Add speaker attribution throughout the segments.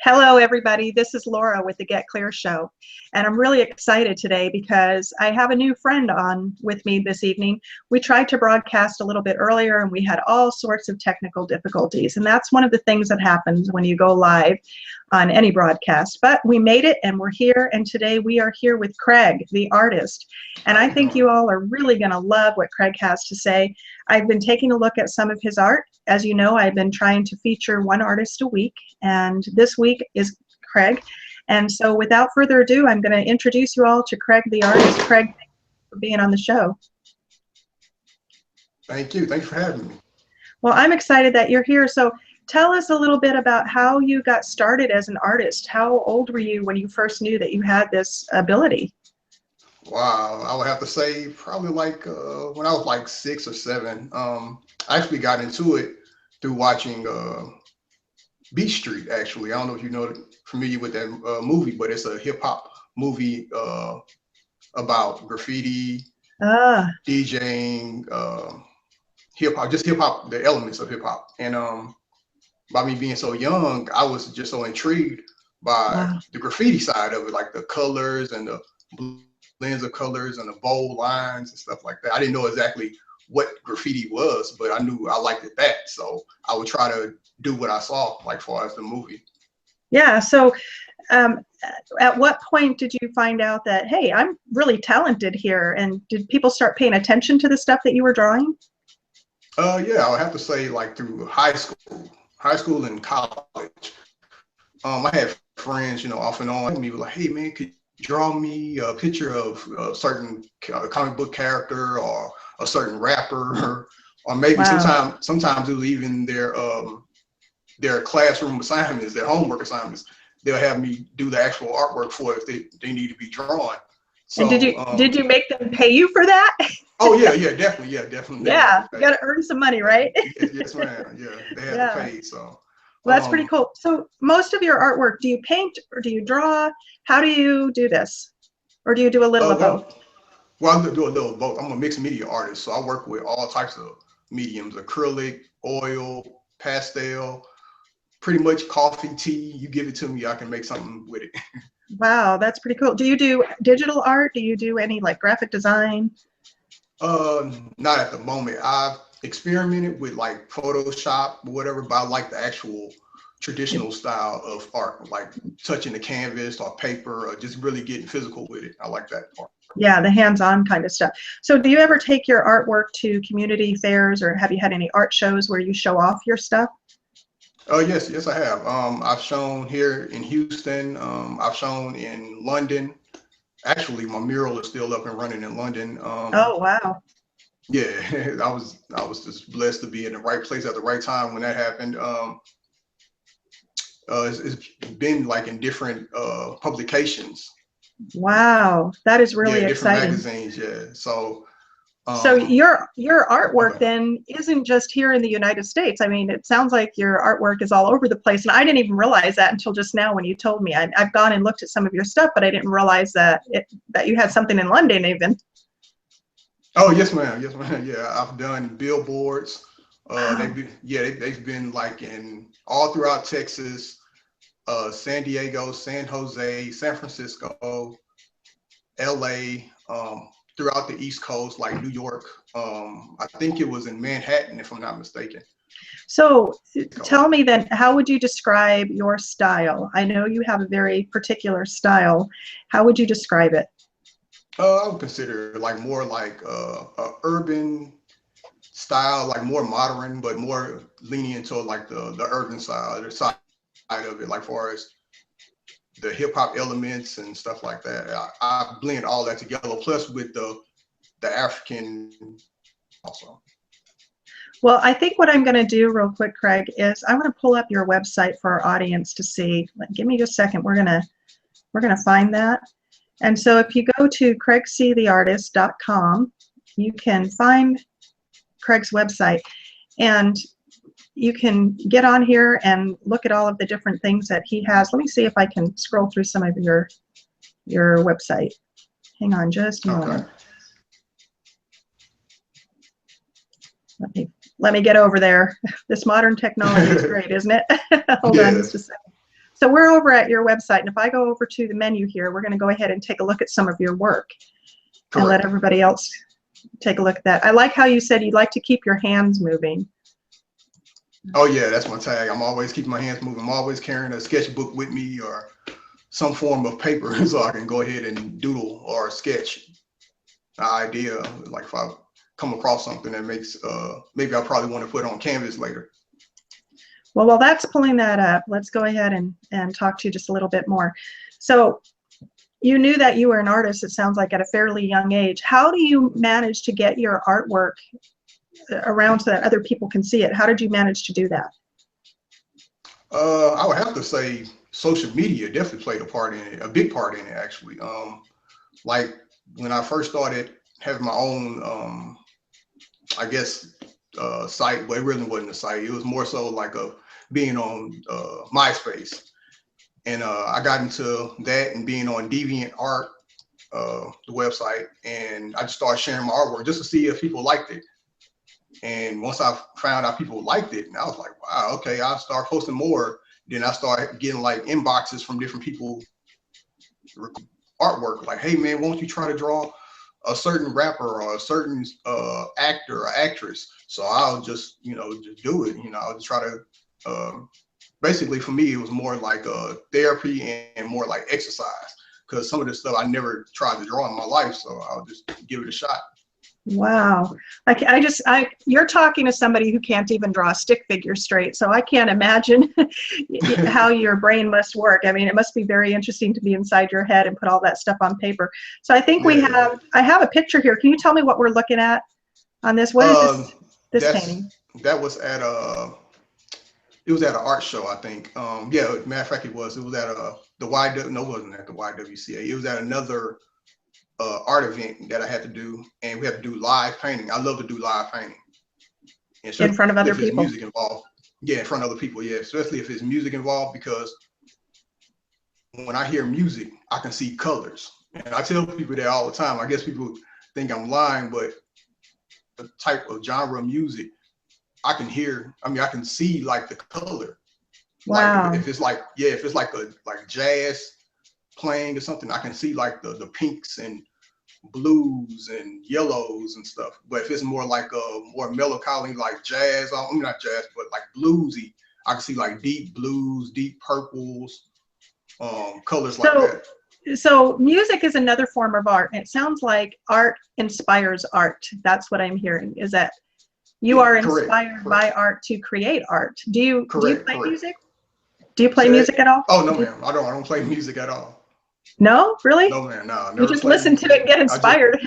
Speaker 1: Hello, everybody. This is Laura with the Get Clear Show. And I'm really excited today because I have a new friend on with me this evening. We tried to broadcast a little bit earlier and we had all sorts of technical difficulties. And that's one of the things that happens when you go live on any broadcast. But we made it and we're here. And today we are here with Craig, the artist. And I think you all are really going to love what Craig has to say. I've been taking a look at some of his art. As you know, I've been trying to feature one artist a week. And this week is Craig. And so without further ado, I'm going to introduce you all to Craig, the artist. Craig, thank you for being on the show.
Speaker 2: Thank you. Thanks for having me.
Speaker 1: Well, I'm excited that you're here. So tell us a little bit about how you got started as an artist. How old were you when you first knew that you had this ability?
Speaker 2: Wow, I would have to say probably like when I was like 6 or 7. I actually got into it through watching Beat Street. Actually, I don't know if you know familiar with that movie, but it's a hip hop movie about graffiti, DJing, hip hop, just hip hop, the elements of hip hop. And by me being so young, I was just so intrigued by the graffiti side of it, like the colors and the blends of colors and the bold lines and stuff like that. I didn't know exactly what graffiti was, but I knew I liked it that. So I would try to do what I saw, like far as the movie.
Speaker 1: Yeah. So at what point did you find out that, hey, I'm really talented here? And did people start paying attention to the stuff that you were drawing?
Speaker 2: Yeah, I would have to say like through high school and college. I had friends, off and on. Me were like, hey man, could you draw me a picture of a certain comic book character or a certain rapper, or maybe sometimes it was even their classroom assignments, their homework assignments. They'll have me do the actual artwork for it if they need to be drawn. So,
Speaker 1: and did you make them pay you for that?
Speaker 2: Oh yeah, definitely.
Speaker 1: Yeah, you got to earn some money, right?
Speaker 2: Yes, ma'am. Yeah, they had to pay. So.
Speaker 1: Well, that's pretty cool. So most of your artwork, do you paint or do you draw? How do you do this? Or do you do a little of both?
Speaker 2: Well, I do a little of both. I'm a mixed media artist, so I work with all types of mediums: acrylic, oil, pastel, pretty much coffee, tea. You give it to me, I can make something with it.
Speaker 1: Wow, that's pretty cool. Do you do digital art? Do you do any like graphic design?
Speaker 2: Not at the moment. I've experimented with like Photoshop or whatever, but I like the actual traditional style of art, like touching the canvas or paper or just really getting physical with it. I like that part.
Speaker 1: Yeah, the hands-on kind of stuff. So do you ever take your artwork to community fairs, or have you had any art shows where you show off your stuff?
Speaker 2: Yes, I have. I've shown here in Houston. I've shown in London. Actually, my mural is still up and running in London.
Speaker 1: Oh, wow.
Speaker 2: Yeah, I was just blessed to be in the right place at the right time when that happened. It's been like in different publications.
Speaker 1: Wow, that is really exciting.
Speaker 2: Different magazines, yeah.
Speaker 1: So your artwork then isn't just here in the United States. I mean, it sounds like your artwork is all over the place, and I didn't even realize that until just now when you told me. I've gone and looked at some of your stuff, but I didn't realize that you had something in London even.
Speaker 2: Oh yes, ma'am. Yes, ma'am. Yeah, I've done billboards. They've been like in all throughout Texas, San Diego, San Jose, San Francisco, LA. Throughout the East Coast, like New York. I think it was in Manhattan, if I'm not mistaken.
Speaker 1: So tell me then, how would you describe your style? I know you have a very particular style. How would you describe it?
Speaker 2: I would consider like more like a urban style, like more modern, but more leaning into like the urban side of it, like far as the hip hop elements and stuff like that. I blend all that together, plus with the African also.
Speaker 1: Well, I think what I'm going to do real quick, Craig, is I'm going to pull up your website for our audience to see. Give me just a second. We're gonna find that. And so if you go to craigctheartist.com, you can find Craig's website, and you can get on here and look at all of the different things that he has. Let me see if I can scroll through some of your website. Hang on just a moment. Let me get over there. This modern technology is great, isn't it? Hold on just a second. So we're over at your website, and if I go over to the menu here, we're going to go ahead and take a look at some of your work and let
Speaker 2: Correct.
Speaker 1: everybody else take a look at that. I like how you said you'd like to keep your hands moving.
Speaker 2: Oh yeah, that's my tag. I'm always keeping my hands moving. I'm always carrying a sketchbook with me or some form of paper so I can go ahead and doodle or sketch an idea. Like if I come across something that makes maybe I probably want to put on canvas later.
Speaker 1: Well, while that's pulling that up, let's go ahead and talk to you just a little bit more. So you knew that you were an artist, it sounds like, at a fairly young age. How do you manage to get your artwork around so that other people can see it? How did you manage to do that?
Speaker 2: I would have to say social media definitely played a part in it, a big part in it actually. Like when I first started having my own, I guess, site, but it really wasn't a site. It was more so like a being on MySpace, and I got into that and being on DeviantArt, the website, and I just started sharing my artwork just to see if people liked it. And once I found out people liked it, and I was like, wow, okay, I'll start posting more. Then I started getting like inboxes from different people, artwork, like, hey man, won't you try to draw a certain rapper or a certain actor or actress? So I'll just, just do it. I'll just try to, basically for me, it was more like therapy and more like exercise. Because some of this stuff I never tried to draw in my life, so I'll just give it a shot.
Speaker 1: Wow. You're talking to somebody who can't even draw a stick figure straight, so I can't imagine how your brain must work. I mean, it must be very interesting to be inside your head and put all that stuff on paper. So I think I have a picture here. Can you tell me what we're looking at on this? What is this painting?
Speaker 2: That was at it was at an art show, I think. Yeah, matter of fact, it was at the YW. No, it wasn't at the YWCA. It was at another art event that I had to do, and we had to do live painting. I love to do live painting, and
Speaker 1: in front of other
Speaker 2: if there's
Speaker 1: people.
Speaker 2: music involved. Yeah, in front of other people. Yeah, especially if there's music involved, because when I hear music, I can see colors, and I tell people that all the time. I guess people think I'm lying, but the type of genre of music I can hear. I mean, I can see like the color.
Speaker 1: Wow.
Speaker 2: Like if it's like, yeah, if it's like jazz playing or something, I can see like the pinks and blues and yellows and stuff. But if it's more like more melancholy, like jazz, I mean not jazz, but like bluesy, I can see like deep blues, deep purples, colors like that.
Speaker 1: So music is another form of art, and it sounds like art inspires art. That's what I'm hearing, is that you are inspired by art to create art. Do you play music? Do you play music at all?
Speaker 2: Oh no, ma'am. I don't play music at all.
Speaker 1: No, really?
Speaker 2: No, man. No,
Speaker 1: you just listen to it and get inspired.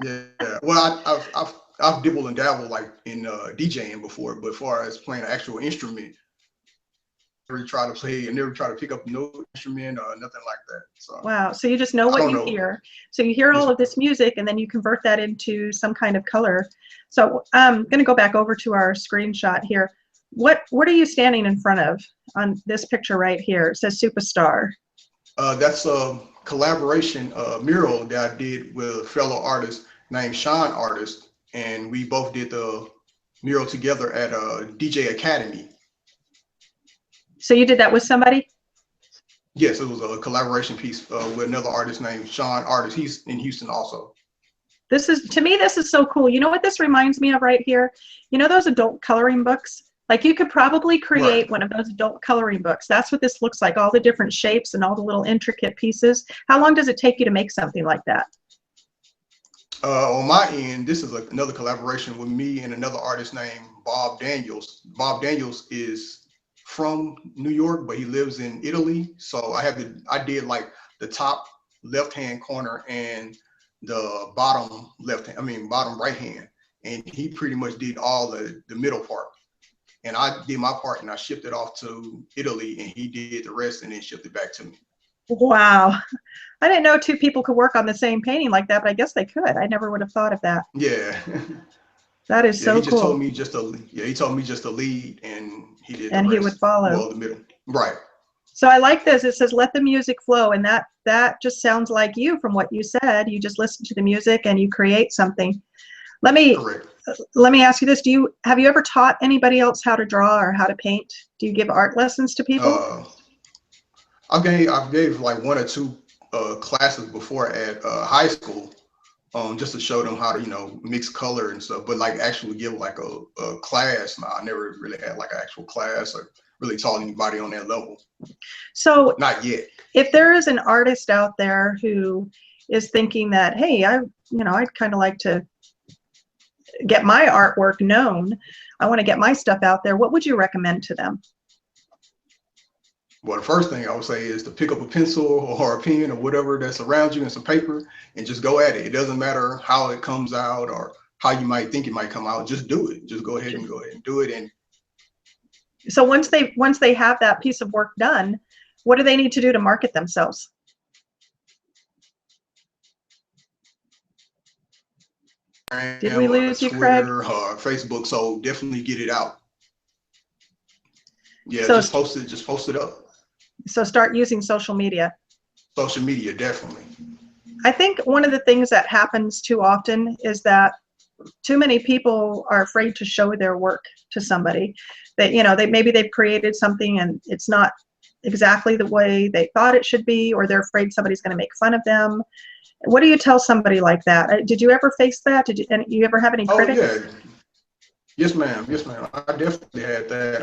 Speaker 2: Yeah. Well, I've dibbled and dabbled like in DJing before, but as far as playing an actual instrument, I never try to play. I never try to pick up no instrument or nothing like that. So
Speaker 1: wow. So you just know what you hear. So you hear all of this music, and then you convert that into some kind of color. So I'm going to go back over to our screenshot here. What are you standing in front of on this picture right here? It says Superstar.
Speaker 2: That's a collaboration mural that I did with a fellow artist named Sean Artist, and we both did the mural together at DJ Academy. So
Speaker 1: you did that with somebody?
Speaker 2: Yes, it was a collaboration piece with another artist named Sean Artist. He's in Houston also.
Speaker 1: To me, this is so cool. You know what this reminds me of right here? You know those adult coloring books? Like you could probably create one of those adult coloring books. That's what this looks like, all the different shapes and all the little intricate pieces. How long does it take you to make something like that?
Speaker 2: On my end, this is another collaboration with me and another artist named Bob Daniels. Bob Daniels is from New York, but he lives in Italy. So I did like the top left-hand corner and the bottom bottom right hand. And he pretty much did all the middle part. And I did my part and I shipped it off to Italy, and he did the rest and then shipped it back to me.
Speaker 1: Wow. I didn't know two people could work on the same painting like that, but I guess they could. I never would have thought of that.
Speaker 2: Yeah.
Speaker 1: That is so cool.
Speaker 2: He just told me he told me just to lead, and he did
Speaker 1: and
Speaker 2: the rest.
Speaker 1: He would follow.
Speaker 2: Well, the middle. Right.
Speaker 1: So I like this. It says, let the music flow. And that just sounds like you from what you said. You just listen to the music and you create something. Let me ask you this. Have you ever taught anybody else how to draw or how to paint? Do you give art lessons to people?
Speaker 2: I gave like one or two classes before at high school, just to show them how to, mix color and stuff. But like actually give like a class, no, I never really had like an actual class or really taught anybody on that level.
Speaker 1: So
Speaker 2: Not yet.
Speaker 1: if there is an artist out there who is thinking that, hey, I'd kind of like to get my artwork known, I want to get my stuff out there, what would you recommend to them?
Speaker 2: Well, the first thing I would say is to pick up a pencil or a pen or whatever that's around you and some paper and just go at it. It doesn't matter how it comes out or how you might think it might come out. Just do it. Just go ahead and do it. And
Speaker 1: so once they have that piece of work done, what do they need to do to market themselves? Did we lose you, Craig?
Speaker 2: Twitter or Facebook. So definitely get it out. Yeah,
Speaker 1: So,
Speaker 2: just post it. Just post it up.
Speaker 1: So start using social media.
Speaker 2: Social media, definitely.
Speaker 1: I think one of the things that happens too often is that too many people are afraid to show their work to somebody. That maybe they've created something and it's not exactly the way they thought it should be, or they're afraid somebody's going to make fun of them. What do you tell somebody like that? Did you ever face that? And you ever have any critics?
Speaker 2: Oh yeah, yes ma'am, yes ma'am. I definitely had that.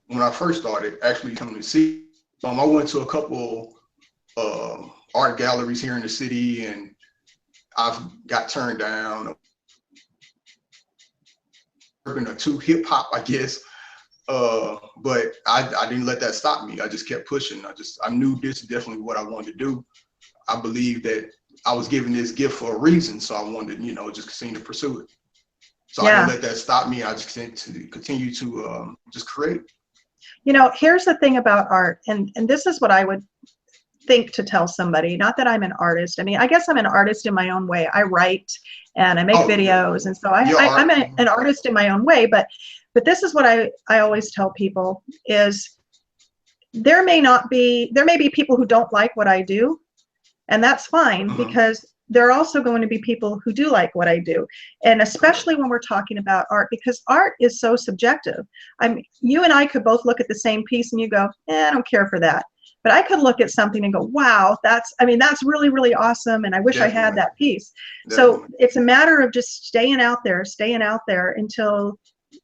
Speaker 2: When I first started actually coming to see, I went to a couple art galleries here in the city, and I've got turned down. Urban or too hip hop, I guess. But I didn't let that stop me. I just kept pushing. I knew this is definitely what I wanted to do. I believe that I was given this gift for a reason, so I wanted, just continue to pursue it. So I didn't let that stop me. I just continue to just create.
Speaker 1: Here's the thing about art, and this is what I would think to tell somebody. Not that I'm an artist. I mean, I guess I'm an artist in my own way. I write and I make videos, and so I'm an artist in my own way. But this is what I always tell people is there may be people who don't like what I do, and that's fine, because there are also going to be people who do like what I do. And especially when we're talking about art, because art is so subjective. You and I could both look at the same piece and you go, I don't care for that. But I could look at something and go, wow, that's really, really awesome. And I wish I had that piece. So it's a matter of just staying out there until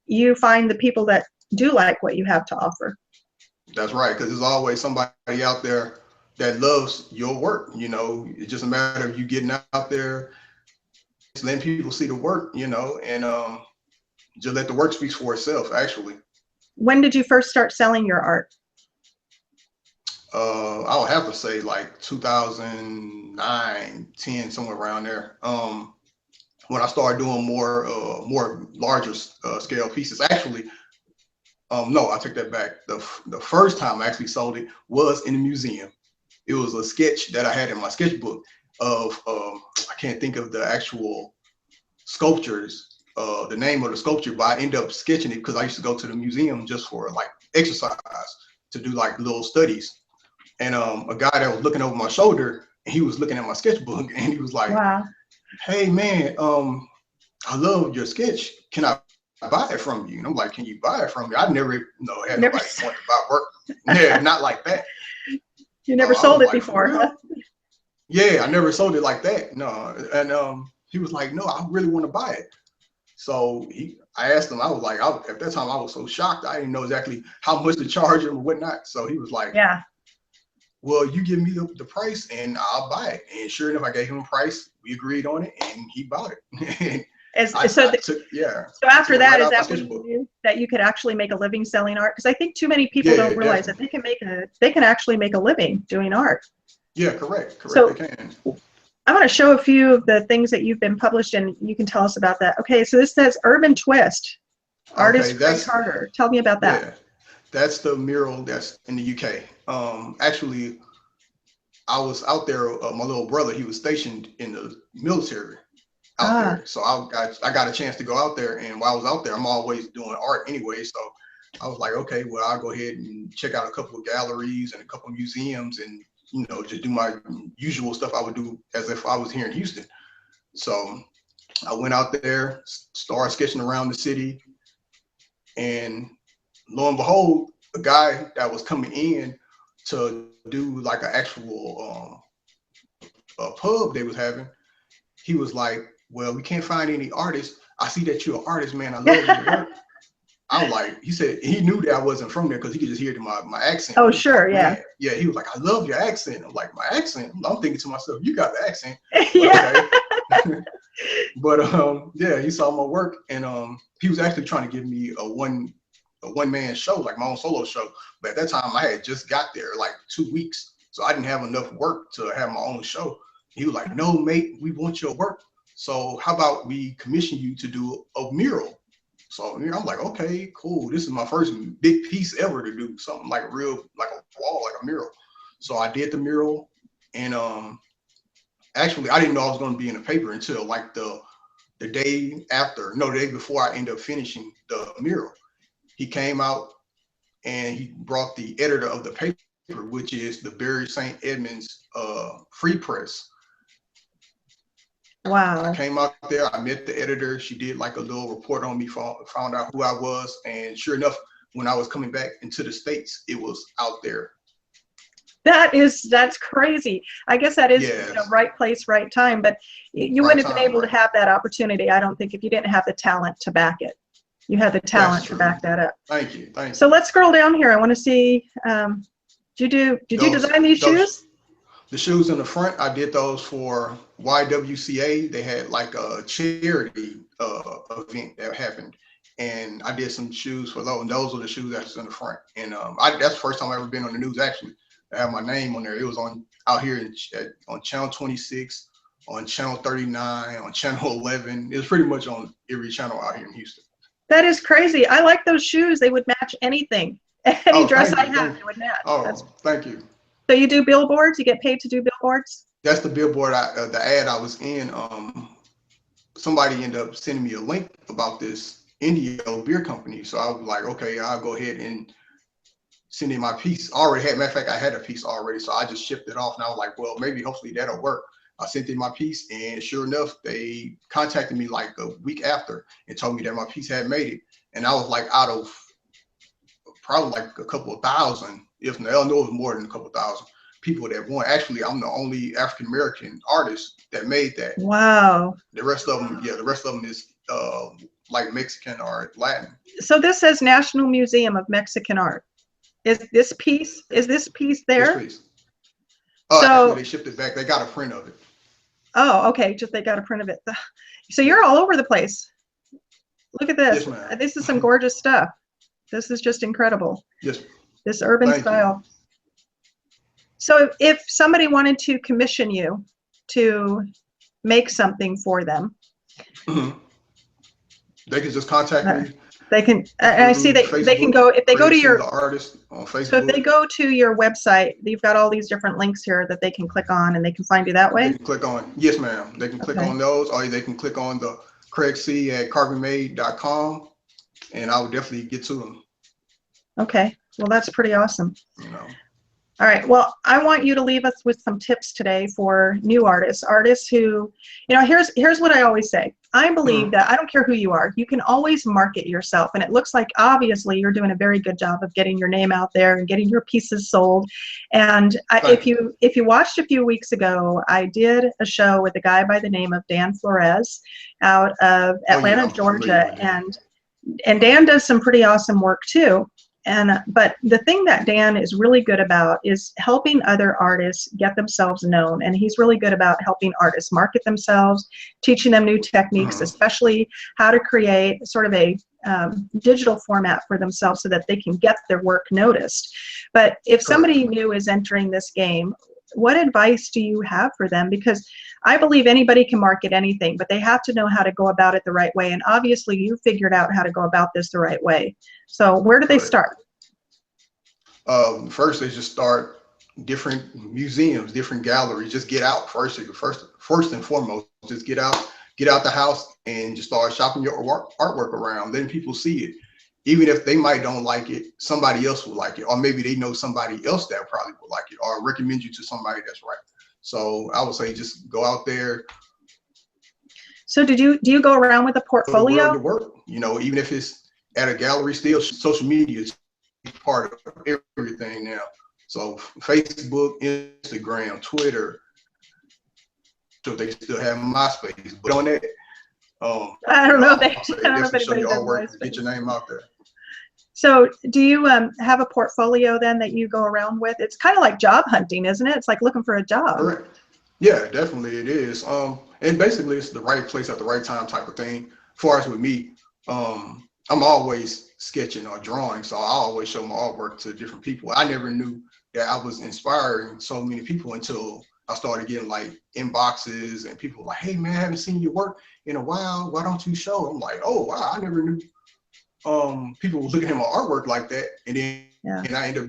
Speaker 1: you find the people that do like what you have to offer.
Speaker 2: That's right. Because there's always somebody out there that loves your work. It's just a matter of you getting out there, letting people see the work, and just let the work speak for itself, actually.
Speaker 1: When did you first start selling your art?
Speaker 2: I would have to say like 2009, 10, somewhere around there. When I started doing more larger scale pieces. Actually, no, I take that back. The first time I actually sold it was in a museum. It was a sketch that I had in my sketchbook of I can't think of the actual sculptures, the name of the sculpture, but I ended up sketching it because I used to go to the museum just for like exercise, to do like little studies. And a guy that was looking over my shoulder, he was looking at my sketchbook, and he was like,
Speaker 1: wow.
Speaker 2: Hey man, I love your sketch. Can I buy it from you? And I'm like, can you buy it from me? I never had nobody want to buy work. Yeah, not like that.
Speaker 1: You never sold it before, huh?
Speaker 2: Yeah, I never sold it like that. No. And he was like, no, I really want to buy it. So I asked him, I was like, at that time I was so shocked. I didn't know exactly how much to charge him or whatnot. So he was like,
Speaker 1: yeah,
Speaker 2: well, you give me the price and I'll buy it. And sure enough, I gave him a price. We agreed on it and he bought it.
Speaker 1: So after that, is that when you knew that you could actually make a living selling art? Because I think too many people don't realize that they can actually make a living doing art.
Speaker 2: Yeah, correct. So they can.
Speaker 1: I'm going to show a few of the things that you've been published, and you can tell us about that. Okay, so this says Urban Twist, artist Craig Carter. Tell me about that.
Speaker 2: Yeah, that's the mural that's in the UK. Actually, I was out there. My little brother, he was stationed in the military out there, so I got a chance to go out there. And while I was out there, I'm always doing art anyway. So I was like, okay, well, I'll go ahead and check out a couple of galleries and a couple of museums, and just do my usual stuff I would do as if I was here in Houston. So I went out there, started sketching around the city, and lo and behold, a guy that was coming in to do like an actual pub they was having, he was like, well, we can't find any artists. I see that you're an artist, man. I love your work. I was like, he said he knew that I wasn't from there because he could just hear it in my accent.
Speaker 1: Oh,
Speaker 2: He was
Speaker 1: sure,
Speaker 2: like,
Speaker 1: yeah.
Speaker 2: man, yeah. He was like, I love your accent. I'm like, my accent. I'm thinking to myself, you got the accent, but
Speaker 1: Yeah.
Speaker 2: okay. But yeah, he saw my work, and he was actually trying to give me a one man show, like my own solo show. But at that time, I had just got there like 2 weeks, so I didn't have enough work to have my own show. He was like, no, mate, we want your work. So how about we commission you to do a mural? So I'm like, okay, cool. This is my first big piece ever to do something like a real, like a wall, like a mural. So I did the mural, and actually I didn't know I was going to be in the paper until like the day after, no, the day before I ended up finishing the mural. He came out and he brought the editor of the paper, which is the Barry St. Edmunds Free Press. I
Speaker 1: Wow.
Speaker 2: came out there, I met the editor. She did like a little report on me, found out who I was. And sure enough, when I was coming back into the States, it was out there.
Speaker 1: That's crazy. I guess that is,
Speaker 2: Yes,
Speaker 1: right place, right time, but you
Speaker 2: right
Speaker 1: wouldn't have been
Speaker 2: time,
Speaker 1: able to
Speaker 2: right.
Speaker 1: have that opportunity, I don't think, if you didn't have the talent to back it. You had the
Speaker 2: That's
Speaker 1: talent to
Speaker 2: true.
Speaker 1: back that up.
Speaker 2: Thank you, thank
Speaker 1: So
Speaker 2: you.
Speaker 1: let's scroll down here. I want to see, did you design these
Speaker 2: Those
Speaker 1: shoes?
Speaker 2: the shoes in the front, I did those for YWCA. They had like a charity event that happened, and I did some shoes for those. And those are the shoes that's in the front. And that's the first time I ever been on the news actually. I have my name on there. It was on out here on channel 26, on channel 39, on channel 11. It was pretty much on every channel out here in Houston.
Speaker 1: That is crazy. I like those shoes. They would match anything. Any
Speaker 2: Oh,
Speaker 1: dress
Speaker 2: thank
Speaker 1: I
Speaker 2: you,
Speaker 1: had,
Speaker 2: thank
Speaker 1: they
Speaker 2: you.
Speaker 1: would match.
Speaker 2: Oh, thank you.
Speaker 1: So you do billboards? You get paid to do billboards?
Speaker 2: That's the billboard. The ad I was in. Somebody ended up sending me a link about this Indio beer company. So I was like, okay, I'll go ahead and send in my piece. I already had, matter of fact, I had a piece already. So I just shipped it off, and I was like, well, maybe hopefully that'll work. I sent in my piece, and sure enough, they contacted me like a week after and told me that my piece had made it. And I was like out of probably like a couple of thousand, if not, I know it was more than a couple of thousand people that won. Actually, I'm the only African American artist that made that.
Speaker 1: Wow.
Speaker 2: The rest of them, yeah, the rest of them is like Mexican or Latin.
Speaker 1: So this says National Museum of Mexican Art. Is this piece
Speaker 2: This
Speaker 1: there?
Speaker 2: piece. Actually,
Speaker 1: So,
Speaker 2: they shipped it back. They got a print of it.
Speaker 1: oh, okay, just they got a print of it. So you're all over the place. Look at this.
Speaker 2: Yes, ma'am.
Speaker 1: This is some gorgeous stuff. This is just incredible.
Speaker 2: Yes.
Speaker 1: This urban
Speaker 2: Thank you.
Speaker 1: style. So if somebody wanted to commission you to make something for them,
Speaker 2: Mhm. They can just contact
Speaker 1: uh,
Speaker 2: me
Speaker 1: they can, I see
Speaker 2: through
Speaker 1: that they can
Speaker 2: Facebook,
Speaker 1: go, if they go to
Speaker 2: Creation
Speaker 1: your,
Speaker 2: the Artist on
Speaker 1: so if they
Speaker 2: Facebook.
Speaker 1: go to your website, you've got all these different links here that they can click on and they can find you that
Speaker 2: They
Speaker 1: way?
Speaker 2: can click on, yes, ma'am. They can click
Speaker 1: Okay.
Speaker 2: on those, or they can click on the Craig C at carbonmade.com, and I will definitely get to them.
Speaker 1: Okay. Well, that's pretty awesome.
Speaker 2: You know.
Speaker 1: All right. Well, I want you to leave us with some tips today for new artists who, here's what I always say. I believe that I don't care who you are, you can always market yourself. And it looks like obviously you're doing a very good job of getting your name out there and getting your pieces sold. And if you watched a few weeks ago, I did a show with a guy by the name of Dan Flores out of Atlanta,
Speaker 2: I'm familiar
Speaker 1: Georgia,
Speaker 2: with that.
Speaker 1: and Dan does some pretty awesome work too. But the thing that Dan is really good about is helping other artists get themselves known. And he's really good about helping artists market themselves, teaching them new techniques, especially how to create sort of a digital format for themselves so that they can get their work noticed. But if somebody new is entering this game, what advice do you have for them? Because I believe anybody can market anything, but they have to know how to go about it the right way. And obviously you figured out how to go about this the right way. So where do they start?
Speaker 2: First, they just start different museums, different galleries. Just get out first and foremost. Just get out the house and just start shopping your artwork around. Then people see it. Even if they might don't like it, somebody else will like it, or maybe they know somebody else that probably will like it, or recommend you to somebody that's right. So I would say just go out there.
Speaker 1: So do you go around with a portfolio?
Speaker 2: The work, even if it's at a gallery, still social media is part of everything now. So Facebook, Instagram, Twitter. So they still have MySpace, but on that,
Speaker 1: I don't know. I
Speaker 2: I'll say
Speaker 1: don't know if
Speaker 2: definitely show
Speaker 1: anybody
Speaker 2: your
Speaker 1: does
Speaker 2: artwork and get
Speaker 1: MySpace.
Speaker 2: your name out there.
Speaker 1: So do you have a portfolio then that you go around with? It's kind of like job hunting, isn't it? It's like looking for a job.
Speaker 2: Correct. Yeah, definitely it is. And basically it's the right place at the right time type of thing. As far as with me, I'm always sketching or drawing, so I always show my artwork to different people. I never knew that I was inspiring so many people until I started getting like inboxes and people were like, "Hey man, I haven't seen your work in a while. Why don't you show?" I'm like, "Oh wow, I never knew people were looking at my artwork like that." And then
Speaker 1: Yeah.
Speaker 2: I ended up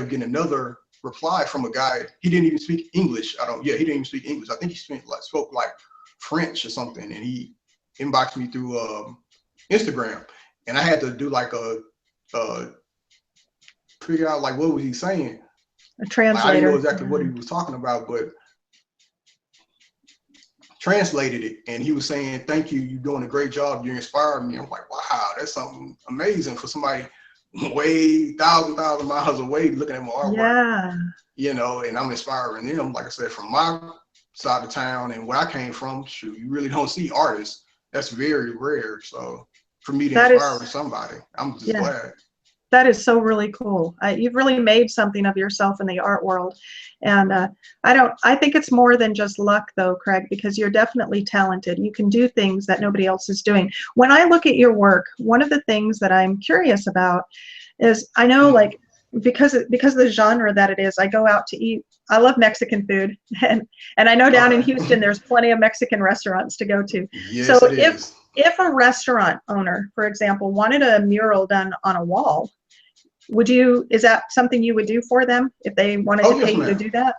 Speaker 2: getting another reply from a guy. He didn't even speak English. He didn't even speak English. I think he spoke like French or something. And he inboxed me through Instagram, and I had to do like a figure out like what was he saying.
Speaker 1: A
Speaker 2: Like I didn't know
Speaker 1: translator.
Speaker 2: exactly what
Speaker 1: Yeah.
Speaker 2: he was talking about, but translated it, and he was saying, "Thank you, you're doing a great job. You inspired me." I'm like, "Wow, that's something amazing for somebody way thousand miles away looking at my artwork."
Speaker 1: Yeah.
Speaker 2: And I'm inspiring them. Like I said, from my side of town and where I came from, shoot, you really don't see artists. That's very rare. So for me to
Speaker 1: That
Speaker 2: inspire
Speaker 1: is,
Speaker 2: somebody, I'm just
Speaker 1: yeah.
Speaker 2: glad.
Speaker 1: That is so really cool. You've really made something of yourself in the art world. And I think it's more than just luck though, Craig, because you're definitely talented. You can do things that nobody else is doing. When I look at your work, one of the things that I'm curious about is I know
Speaker 2: Mhm.
Speaker 1: like because of the genre that it is, I go out to eat. I love Mexican food, and I know down in Houston
Speaker 2: Okay.
Speaker 1: there's plenty of Mexican restaurants to go to. So
Speaker 2: Yes, it is.
Speaker 1: if a restaurant owner, for example, wanted a mural done on a wall, is that something you would do for them if they wanted to
Speaker 2: Oh,
Speaker 1: pay
Speaker 2: yes,
Speaker 1: you to
Speaker 2: ma'am.
Speaker 1: do that?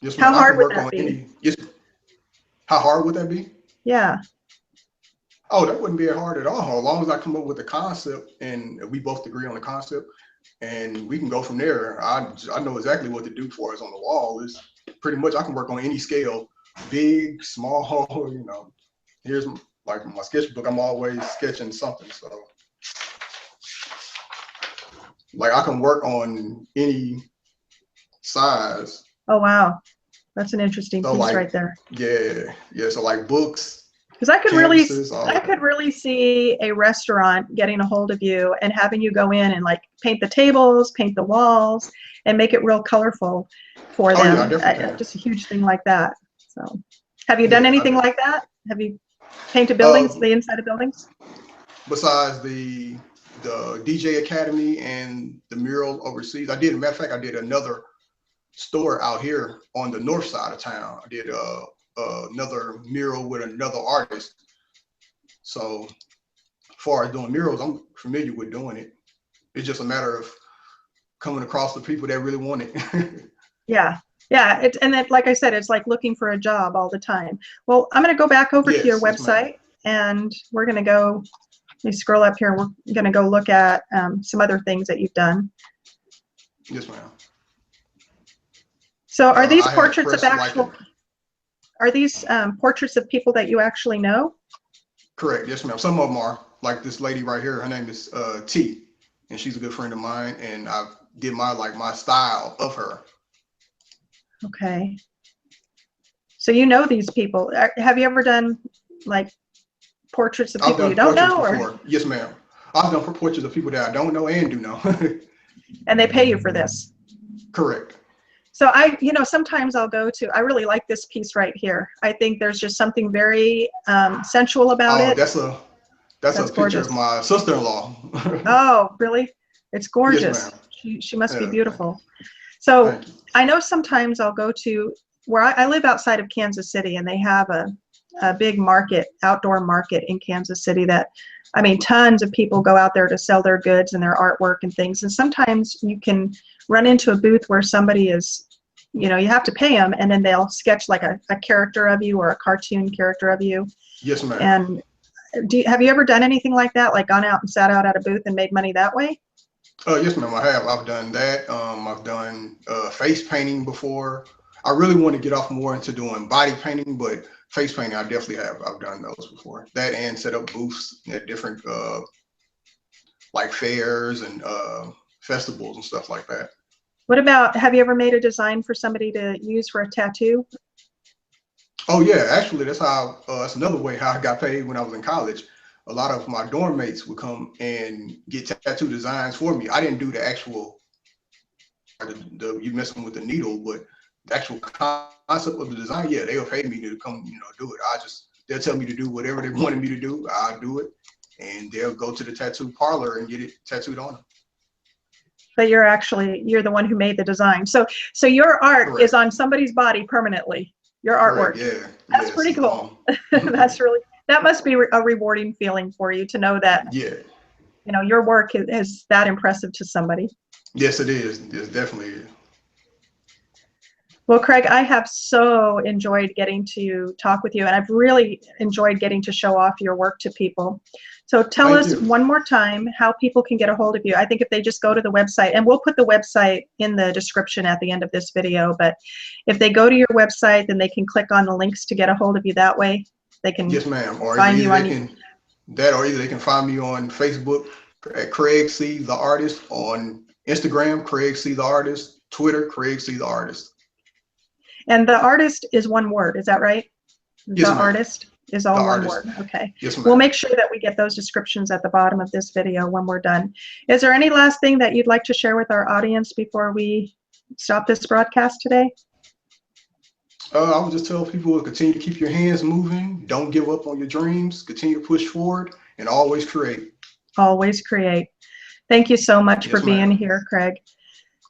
Speaker 2: Yes,
Speaker 1: How
Speaker 2: ma'am. I
Speaker 1: hard
Speaker 2: can
Speaker 1: would
Speaker 2: work
Speaker 1: that
Speaker 2: on
Speaker 1: be?
Speaker 2: any. Yes. How hard would that be?
Speaker 1: Yeah.
Speaker 2: Oh, that wouldn't be hard at all. As long as I come up with a concept and we both agree on the concept, and we can go from there. I know exactly what to do for us on the wall. Is pretty much I can work on any scale, big, small. Here's like my sketchbook. I'm always sketching something. So like I can work on any size.
Speaker 1: Oh, wow. That's an interesting
Speaker 2: So
Speaker 1: piece
Speaker 2: like
Speaker 1: right there.
Speaker 2: yeah. So like books,
Speaker 1: Because
Speaker 2: canvases, all
Speaker 1: I
Speaker 2: of
Speaker 1: could
Speaker 2: that.
Speaker 1: really see a restaurant getting a hold of you and having you go in and like paint the tables, paint the walls, and make it real colorful for
Speaker 2: Oh yeah, I
Speaker 1: them.
Speaker 2: definitely can.
Speaker 1: Just a huge thing like that. So, have you done
Speaker 2: Yeah, I
Speaker 1: anything
Speaker 2: do.
Speaker 1: like that? Have you painted buildings,
Speaker 2: Uh,
Speaker 1: the inside of buildings?
Speaker 2: besides the DJ Academy and the mural overseas, matter of fact, I did another store out here on the north side of town. I did another mural with another artist. So as far as doing murals, I'm familiar with doing it. It's just a matter of coming across the people that really want it.
Speaker 1: Yeah. Yeah. And then, like I said, it's like looking for a job all the time. Well, I'm going to go back over to your
Speaker 2: Yes, yes, ma'am.
Speaker 1: website and we're going to go, let me scroll up here. We're going to go look at some other things that you've done.
Speaker 2: Yes, ma'am.
Speaker 1: So are these
Speaker 2: I have
Speaker 1: portraits of
Speaker 2: pressed like
Speaker 1: actual,
Speaker 2: it.
Speaker 1: are these portraits of people that you actually know?
Speaker 2: Correct. Yes, ma'am. Some of them are like this lady right here. Her name is T, and she's a good friend of mine. And I did my style of her.
Speaker 1: Okay. So you know these people. Have you ever done like portraits of
Speaker 2: I've
Speaker 1: people you
Speaker 2: done
Speaker 1: don't
Speaker 2: portraits
Speaker 1: know, or
Speaker 2: before. Yes, ma'am. I've done portraits of people that I don't know and do know.
Speaker 1: and they pay you for this?
Speaker 2: Correct.
Speaker 1: So sometimes I'll go to, I really like this piece right here. I think there's just something very sensual about
Speaker 2: Oh,
Speaker 1: it.
Speaker 2: that's a
Speaker 1: That's
Speaker 2: picture of
Speaker 1: gorgeous.
Speaker 2: my sister-in-law.
Speaker 1: Oh, really? It's
Speaker 2: Yes, ma'am.
Speaker 1: gorgeous. She must be
Speaker 2: Thank you.
Speaker 1: beautiful. So
Speaker 2: Thank you.
Speaker 1: I know sometimes I'll go to where I live outside of Kansas City, and they have a big market, outdoor market in Kansas City that, I mean, tons of people go out there to sell their goods and their artwork and things. And sometimes you can run into a booth where somebody is, you have to pay them, and then they'll sketch like a character of you or a cartoon character of you.
Speaker 2: Yes, ma'am.
Speaker 1: And have you ever done anything like that, like gone out and sat out at a booth and made money that way?
Speaker 2: Yes, ma'am. I have. I've done that. I've done face painting before. I really want to get off more into doing body painting, but face painting, I definitely have. I've done those before. That and set up booths at different like fairs and festivals and stuff like that.
Speaker 1: What about, have you ever made a design for somebody to use for a tattoo?
Speaker 2: Oh yeah, actually, that's another way how I got paid when I was in college. A lot of my dorm mates would come and get tattoo designs for me. I didn't do the actual you messing with the needle, but the actual concept of the design, yeah, they'll pay me to come, do it. They'll tell me to do whatever they wanted me to do. I'll do it, and they'll go to the tattoo parlor and get it tattooed on them.
Speaker 1: But you're the one who made the design. So your art is
Speaker 2: Correct.
Speaker 1: on somebody's body permanently. Your
Speaker 2: Correct.
Speaker 1: artwork.
Speaker 2: Yeah.
Speaker 1: That's
Speaker 2: Yes.
Speaker 1: pretty cool. That must be a rewarding feeling for you to know that,
Speaker 2: Yeah.
Speaker 1: your work is that impressive to somebody.
Speaker 2: Yes, it is. Yes, definitely is.
Speaker 1: Well, Craig, I have so enjoyed getting to talk with you, and I've really enjoyed getting to show off your work to people. So tell
Speaker 2: Thank
Speaker 1: us
Speaker 2: you.
Speaker 1: one more time how people can get a hold of you. I think if they just go to the website, and we'll put the website in the description at the end of this video, but if they go to your website, then they can click on the links to get a hold of you that way. They can
Speaker 2: Yes, ma'am. Or
Speaker 1: find
Speaker 2: either
Speaker 1: you
Speaker 2: they
Speaker 1: on.
Speaker 2: can or either they can find me on Facebook at Craig C the Artist, on Instagram Craig C the Artist, Twitter Craig C the Artist.
Speaker 1: And the artist is one word, is that right?
Speaker 2: Yes,
Speaker 1: The
Speaker 2: ma'am.
Speaker 1: artist is
Speaker 2: The
Speaker 1: all one
Speaker 2: Artist.
Speaker 1: word. Okay.
Speaker 2: Yes,
Speaker 1: We'll
Speaker 2: ma'am.
Speaker 1: make sure that we get those descriptions at the bottom of this video when we're done. Is there any last thing that you'd like to share with our audience before we stop this broadcast today?
Speaker 2: I would just tell people to continue to keep your hands moving. Don't give up on your dreams. Continue to push forward and always create.
Speaker 1: Always create. Thank you so much for
Speaker 2: Yes,
Speaker 1: being
Speaker 2: ma'am.
Speaker 1: here, Craig.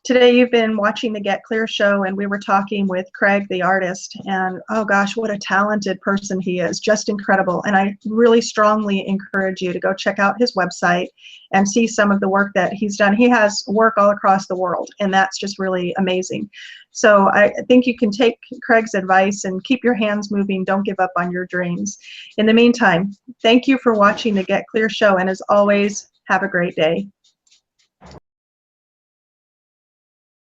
Speaker 1: Today you've been watching the Get Clear show, and we were talking with Craig, the artist, and oh gosh, what a talented person he is, just incredible. And I really strongly encourage you to go check out his website and see some of the work that he's done. He has work all across the world, and that's just really amazing. So I think you can take Craig's advice and keep your hands moving. Don't give up on your dreams. In the meantime, thank you for watching the Get Clear show, and as always, have a great day.